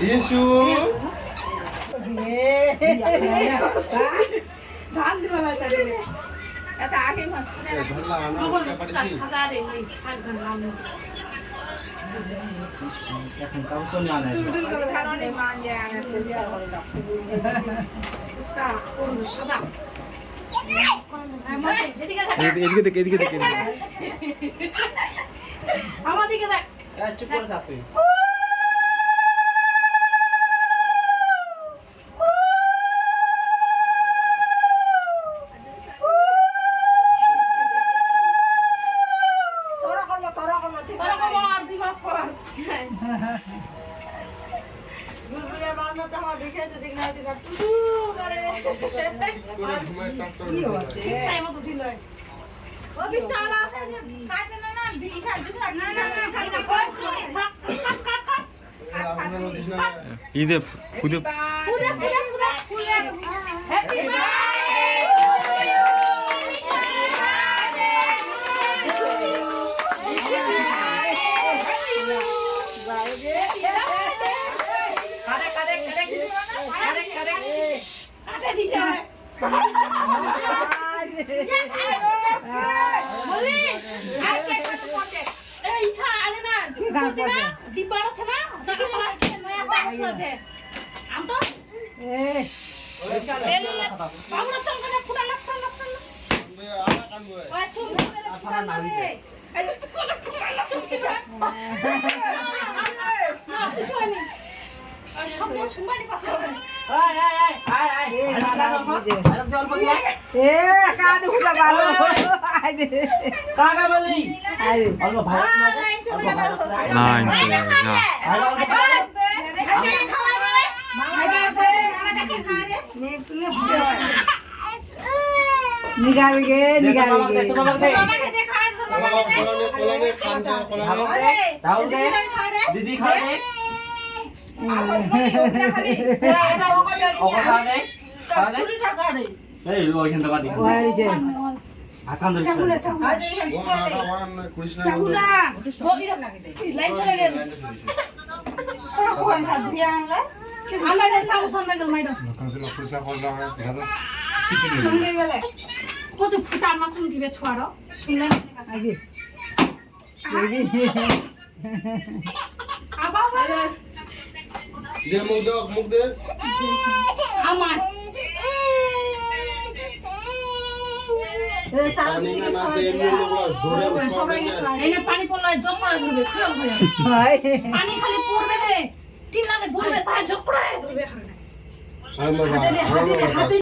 রিশু ধান দিবালা চাইলে এটা আগে মাছ ধরলা আনা পাড়ছি সাদা রে ওই শাক গান এখন তাও চলে আনে ধাননে মান যায় আনা তেল করে দাও এটা কোন সাদা এদিকে দেখ আমার দিকে দেখ চুপ করে থাক তুই গুলগুলিয়া বাঁধনা তো আমার দেখে আছে দেখ না দিনা টুটু করে করে ঘুমায় কাটতো কি হচ্ছে টাইম মতো দিল ও বিশাল আপনি যে কাটে না ভিখা দুসরা না খালি না রাহুল নদীস না ঈদে খুদে পুরা হ্যাপি কাটে দিছে বলি এই খা আনে না ডিব্বা আছে না ওটা প্লাস্টিক নয়া চামচ আছে আম তো বাবুরা চঙ্গনে পুরা লাগছে আলা কানবো ওই চুল ধরে পুরা লাগছে এই কোটা পুরা লাগছে না কিছু হয়নি আর শব্দ শুনবানি পাচ্ছে কান উঠা ভালো কাকা বলি আরে অল্প ভাত না না ভালো অল্প নিগাল গে নিগাল গে কোলানে খানজা কোলানে দাও দে দিদি খাবে ওকে খাবে ছুরিটা কাটে এই ওইখান থেকে দিদি ওইছে আকান ধরে ও আটা ওরান করিস না বগিরা লাগে দে লাইন চলে গেল কোন হাত দিয়া আনলা আমরা যে চামচ আনবে গেল মাইদা কাছে করিস না বললা হয় দাদা কিছু নেই সঙ্গে গেলে কত ফুটা না চুল দিবে ছড়ারো শুনলে আগে আবার দে মুখ দে আমার পানি না দে এমনি লোক ধরে উঠবে এই না পানি পড়লে জপড়া ধরবে খুব ভয় ভাই পানি খালি পড়বে রে টিনালে ভরবে তাই জপড়া ধরবে হাতে দে